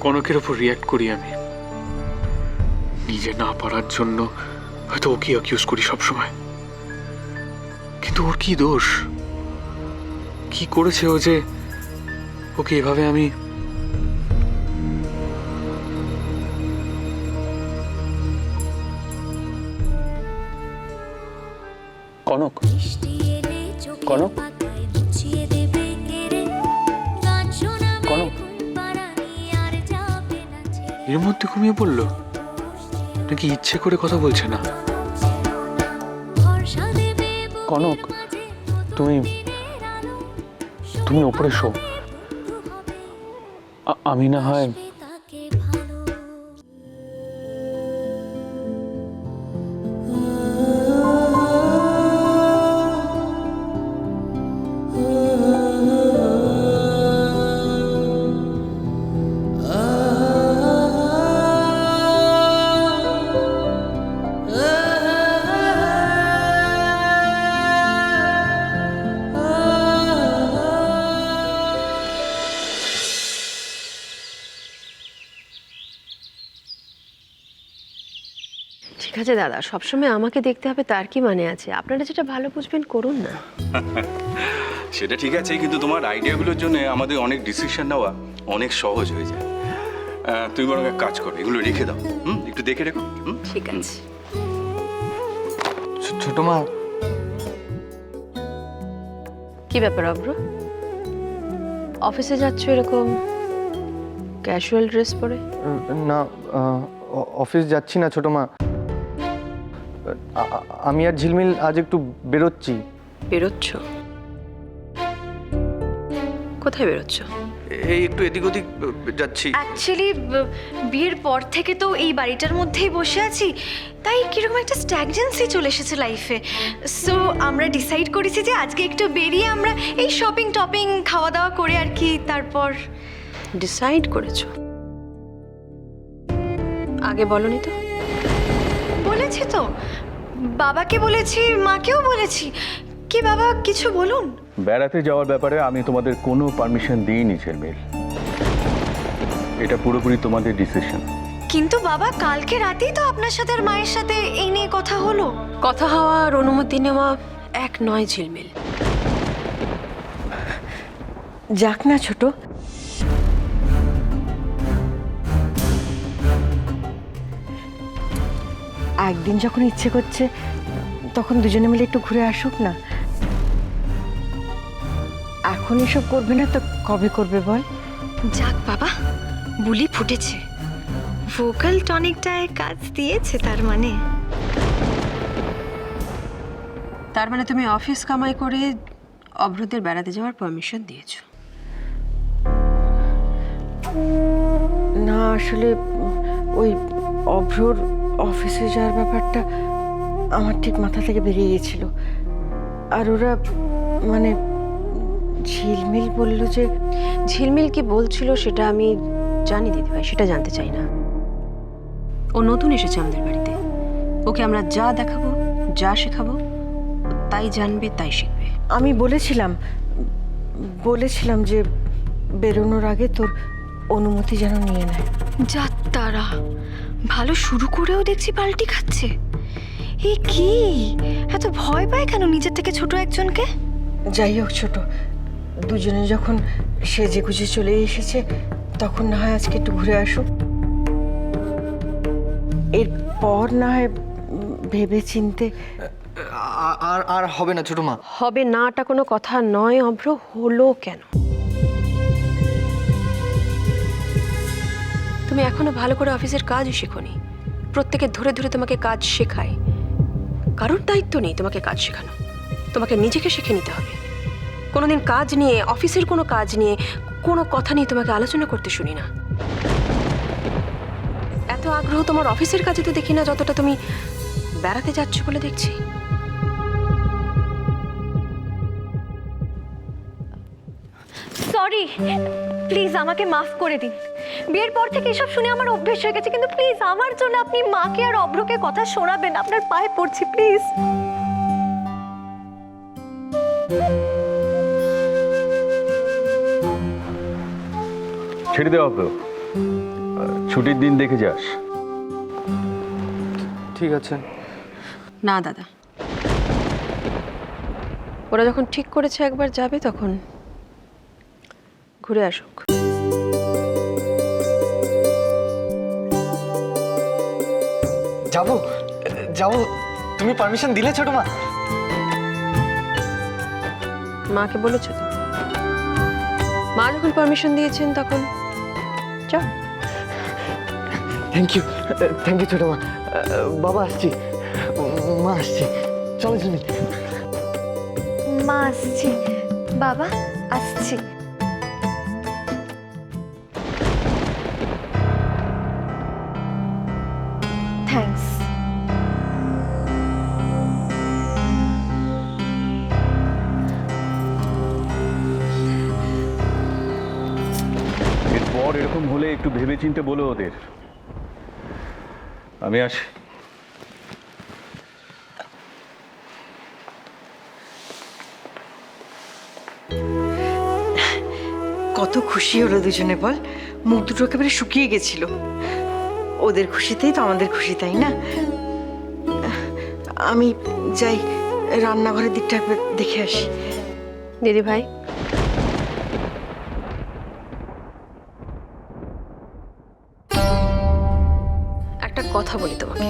কনকের ওপর রিয়াক্ট করি আমি। নিজে না পারার জন্য হয়তো ওকে অ্যাকিউজ করি সবসময়, কিন্তু ওর কি দোষ? কি করেছে ও যে ওকে এভাবে আমি কনক কনক কনক এর মধ্যে ঘুমিয়ে পড়লো নাকি ইচ্ছে করে কথা বলছে না? কনক তুমি তুমি ওপরে শো, আমি না হয় ঠিক আছে দাদা, সবসময় আমাকে দেখতে হবে তার কি মানে আছে? আপনারা যেটা ভালো বুঝবেন করুন না। সেটা ঠিক আছে, কিন্তু তোমার আইডিয়াগুলোর জন্য আমাদের অনেক ডিসিশন নেওয়া অনেক সহজ হয়ে যায়। তুমি বরং এক কাজ করো, এগুলো রেখে দাও, একটু দেখে রেখো। ঠিক আছে। ছোট মা, কি ব্যাপার অব্র, অফিসে যাচ্ছ এরকম ক্যাজুয়াল ড্রেস পরে? না অফিস যাচ্ছি না ছোট মা, আমি আর ঝিলমিল আজ একটু বেরোচ্ছি। বেরোচ্ছ? কোথায় বেরোচ্ছ? এই একটু এদিক ওদিক যাচ্ছি। অ্যাকচুয়ালি বিয়ের পর থেকে তো এই বাড়িটার মধ্যেই বসে আছি, তাই কিরকম একটা স্ট্যাগনেন্সি চলে এসেছে লাইফে। সো আমরা ডিসাইড করেছি যে আজকে একটু বেরিয়ে আমরা এই শপিং টপিং খাওয়া দাওয়া করে আর কি, তারপর। ডিসাইড করেছো? আগে বলনি তো। বলেছি তো, বাবাকে বলেছি, মাকেও বলেছি। কি বাবা কিছু বলুন? বেড়াতে যাওয়ার ব্যাপারে আমি তোমাদের কোনো পারমিশন দিইনি ঝিলমিল, এটা পুরোপুরি তোমাদের ডিসিশন। কিন্তু বাবা কালকে রাতেই তো আপনার সাথে আর মায়ের সাথে এই নিয়ে কথা হলো। কথা হওয়া আর অনুমতি নেওয়া এক নয় ঝিলমিল। যাক না ছোট, একদিন যখন ইচ্ছে করছে তখন দুজনে মিলে একটু ঘুরে আসুক না। এখন এসব করবে না তো কবে করবে বল? যাক বাবা, বুলি ফুটেছে, ভোকাল টনিকটায় কাজ দিয়েছে তার মানে। তার মানে তুমি অফিস কামাই করে অভ্রদের বেড়াতে যাওয়ার পারমিশন দিয়েছো? না আসলে ওই অভ্রর অফিসে যাওয়ার ব্যাপারটা আমার ঠিক মাথা থেকে বেরিয়ে গেছিল। আর ওরা মানে ঝিলমিল বলল যে। ঝিলমিল কি বলছিল সেটা আমি জানি দিদিভাই, সেটা জানতে চাই না। ও নতুন এসেছে আমাদের বাড়িতে, ওকে আমরা যা দেখাবো যা শেখাবো তাই জানবে তাই শিখবে। আমি বলেছিলাম যে বেরোনোর আগে তোর অনুমতি যেন নিয়ে নেয়। যা তারা ভালো শুরু করেও দেখছি পাল্টি খাচ্ছে। এ কি এত ভয় পায় কেন নিজের থেকে ছোট একজনকে? যাই হোক ছোট, দুজনে যখন সেজে গুজে চলে এসেছে তখন না হয় আজকে একটু ঘুরে আসুক, এরপর না হয় ভেবে চিনতে। আর আর হবে না ছোট মা। হবে নাটা কোনো কথা নয় অভ্র, হলো কেন? তুমি এখনো ভালো করে অফিসের কাজই শেখোনি। প্রত্যেকে ধরে ধরে তোমাকে কাজ শেখায়, কারোর দায়িত্ব নেই তোমাকে কাজ শেখানো, তোমাকে নিজেকে শিখে নিতে হবে। কোনোদিন কাজ নিয়ে, অফিসের কোনো কাজ নিয়ে, কোনো কথা নিয়ে তোমাকে আলোচনা করতে শুনি না। এত আগ্রহ তোমার অফিসের কাজে তো দেখি না যতটা তুমি বেড়াতে যাচ্ছ বলে দেখছি। সরি, প্লিজ আমাকে মাফ করে দিন। বিয়ের পর থেকে এসব শুনে আমার অভ্যেস হয়ে গেছে, কিন্তু প্লিজ আমার জন্য আপনি মাকে আর অভ্রকে কথা শোনাবেন, আপনার পায়ে পড়ছি প্লিজ। ছেড়ে দেওয়া তো, ছুটির দিন দেখে যাস। ঠিক আছে। না দাদা, ওরা যখন ঠিক করেছে একবার যাবে তখন ঘুরে আসুক। যাবো যাবো, তুমি পারমিশন দিলে ছোট মা? মাকে বলেছো তো? মা যখন পারমিশন দিয়েছেন তখন যাও। থ্যাংক ইউ ছোট মা। বাবা আসছি, মা আসছি, চলো তুমি। মা আসছি, বাবা আসছি। থ্যাঙ্কস। এরপর এরকম হলে একটু ভেবেচিন্তে বলো ওদের। আমি আসি। কত খুশি হলো দুজনে বল, মুখ দুটো একেবারে শুকিয়ে গেছিল। ওদের খুশিতেই তো আমাদের খুশি, তাই না? আমি যাই রান্নাঘরের দিকটা একবার দেখে আসি। দিদি ভাই, একটা কথা বলি তোমাকে,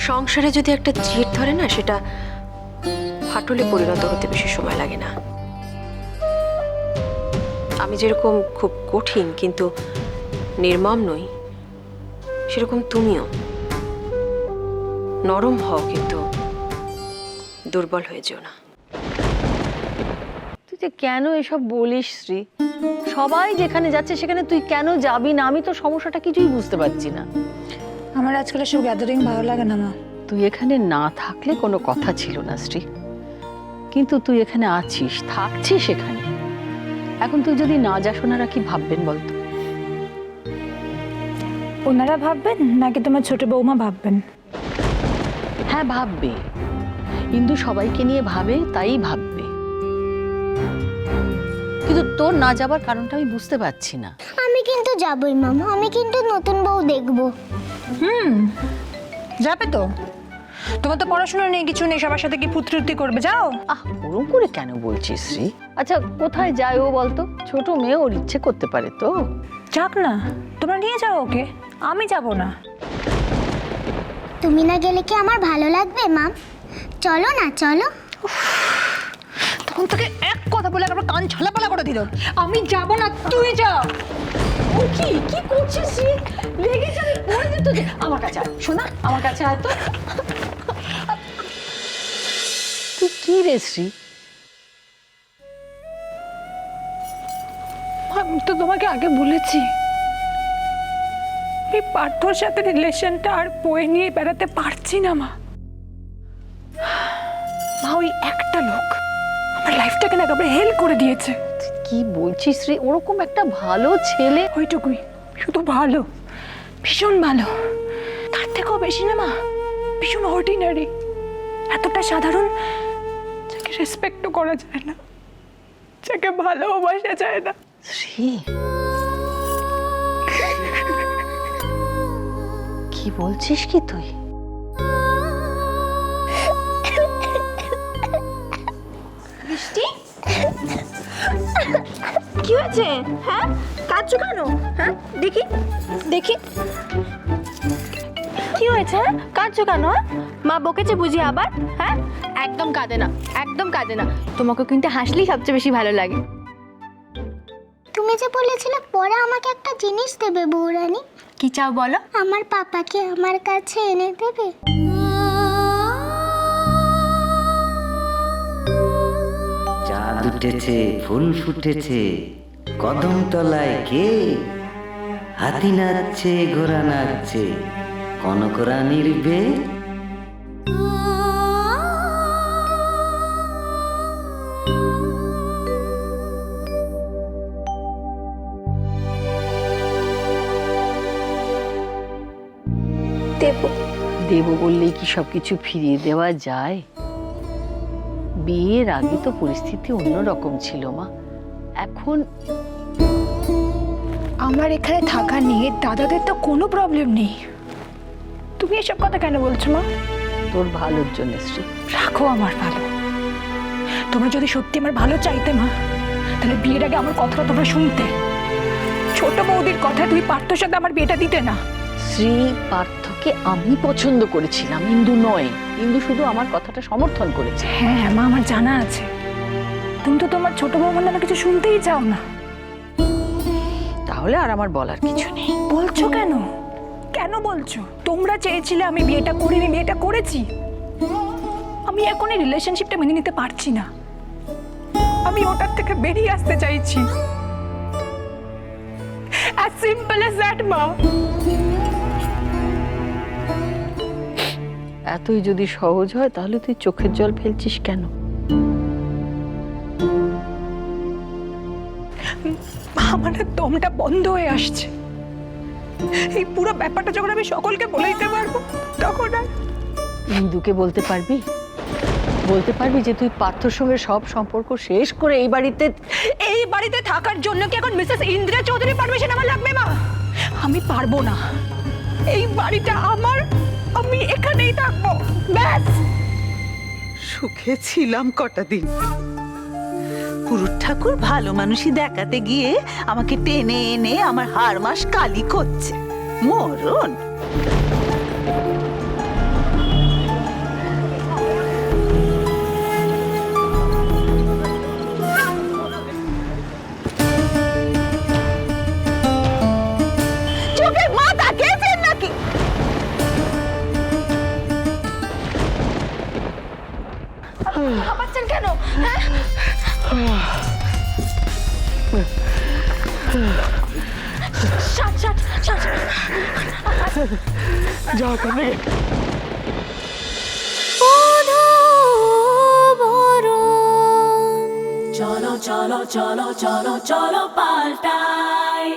সংসারে যদি একটা জেদ ধরে না, সেটা ফাটলে পরিণত হতে বেশি সময় লাগে না। আমি যেরকম খুব কঠিন কিন্তু নির্মম নই, সেরকম তুমিও নরম হও কিন্তু দুর্বল হয়ে যেও না। তুই যে কেন এসব বলিস শ্রী? সবাই যেখানে যাচ্ছে সেখানে তুই কেন যাবি না? আমি তো সমস্যাটা কিছুই বুঝতে পারছি না। আমার আজকাল সব গ্যাদারিং ভালো লাগে না মা। তুই এখানে না থাকলে কোনো কথা ছিল না শ্রী, কিন্তু তুই এখানে আছিস, থাকছিস এখানে। এখন তুই যদি না যাস ওনারা কি ভাববেন বলতো? ওনারা ভাববেন নাকি তোমার ছোট বৌমা ভাববেন? হ্যাঁ ভাববে, ইন্দু সবাইকে নিয়ে ভাবে, তাই ভাববে। কিন্তু তোর না যাবার কারণটা আমি বুঝতে পারছি না। আমি কিন্তু যাবই মামা, আমি কিন্তু নতুন বউ দেখবো। যাবে তো? তোমার তো পড়াশোনা নেই, কিছু নেই, সবার সাথে কি ফুর্তি করবে? যাও। ওরম করে কেন বলছিস শ্রী? আচ্ছা কোথায় যায় ও বলতো? ছোট মেয়ে, ওর ইচ্ছে করতে পারে তো। যাক না, তোমরা নিয়ে যাও ওকে, আমি যাব না। তুমি না গেলে কি আমার ভালো লাগবে মা? চলো না, চলো। তখন তোকে এক কথা বলে একবার কান ছলাপালা করে দিল। আমি যাব না, তুই যা। ও কি কি করছিস রে? লেগে যাবে, পড়ে যেত যে। আমার কাছে আয়, শোনা, আমার কাছে আয় তো। তুই কি রে শ্রী? আমি তো তোমাকে আগে বলেছি, এই পার্থর সাথে রিলেশনটা আর বয়ে নিয়ে বেড়াতে পারছি না মা। মা, ওই একটা লোক আমার লাইফটাকে না একেবারে হেল করে দিয়েছে। তুই কি বলছিস রে? ওরকম একটা ভালো ছেলে। ওইটুকুই, শুধু ভালো, ভীষণ ভালো, তার থেকেও বেশি না মা, ভীষণ অর্ডিনারি, এতটা সাধারণ, যাকে রেসপেক্টও করা যায় না, যাকে ভালোবাসা যায় না। শ্রী, কি বলছিস কি তুই? বৃষ্টি, কি হয়েছে? হ্যাঁ, কাঁদছো কেন? হ্যাঁ, দেখি দেখি কি হয়েছে? কাঁদছো কেন? মা বকেছে বুঝি আবার? হ্যাঁ, একদম কাঁদে না, একদম কাঁদে না। তোমাকে কিন্তু হাসলেই সবচেয়ে বেশি ভালো লাগে। তুমি যে বলেছিলে পরে আমাকে একটা জিনিস দেবে বৌরানী, কি চাও বলো? আমার পাপাকে আমার কাছে এনে দেবে। চাঁদ উঠেছে, ফুল ফুটেছে, কদম তলায় কে? হাতি নাচছে, ঘোড়া নাচছে, কনকরানির বে। দেব বললেই কি সবকিছু ফিরিয়ে দেওয়া যায়? বিয়ের আগে তো পরিস্থিতি অন্যরকম ছিল মা, এখন আমার এখানে থাকা নিয়ে দাদাদের তো কোনো প্রবলেম নেই। তুমি এসব কথা কেন বলছো মা? তোর ভালোর জন্য শ্রী। রাখো আমার ভালো। তোমরা যদি সত্যি আমার ভালো চাইতে মা, তাহলে বিয়ের আগে আমার কথাটা তোমরা শুনতে। ছোট বৌদির কথা তুই পার্থর সাথে আমার বিয়েটা দিতে না। শ্রী, পার্থকে আমি পছন্দ করেছিলাম, ইন্দু নয়। ইন্দু শুধু আমার কথাটা সমর্থন করেছে। হ্যাঁ মা, আমার জানা আছে। তুমি তো তোমার ছোট বৌমার নামে কিছু শুনতেই চাও না। তাহলে আর আমার বলার কিছু নেই। বলছো কেন? কেন বলছো? তোমরা চেয়েছিলে আমি বিয়েটা করিনি, বিয়েটা করেছি। আমি এখন এই রিলেশনশিপটা মেনে নিতে পারছি না। আমি ওটার থেকে বেরিয়ে আসতে চাইছি। As simple as that, মা। এতই যদি সহজ হয় তাহলে তুই চোখের জল ফেলছিস কেন? আমার না দমটা বন্ধ হয়ে আসছে। এই পুরো ব্যাপারটা যখন আমি সকলকে বলে দিতে পারবো, তখন আর ইন্দুকে বলতে পারবি? বলতে পারবি যে তুই পার্থর সঙ্গে সব সম্পর্ক শেষ করে এই বাড়িতে থাকার জন্য কি এখন মিসেস ইন্দিরা চৌধুরী পারমিশন আমার লাগবে মা? আমি পারবো না। এই বাড়িটা আমার, আমি এখানেই থাকবো, ব্যাস। সুখে ছিলাম কটা দিন। পুরুষ ঠাকুর ভালো মানুষই দেখাতে গিয়ে আমাকে টেনে এনে আমার হাড় মাস কালি করছে। মরণ। চোখের মাথা খেয়েছেন নাকি? ভাবছেন কেন? যা কানে চলো চলো চলো চলো চলো পাল্টাই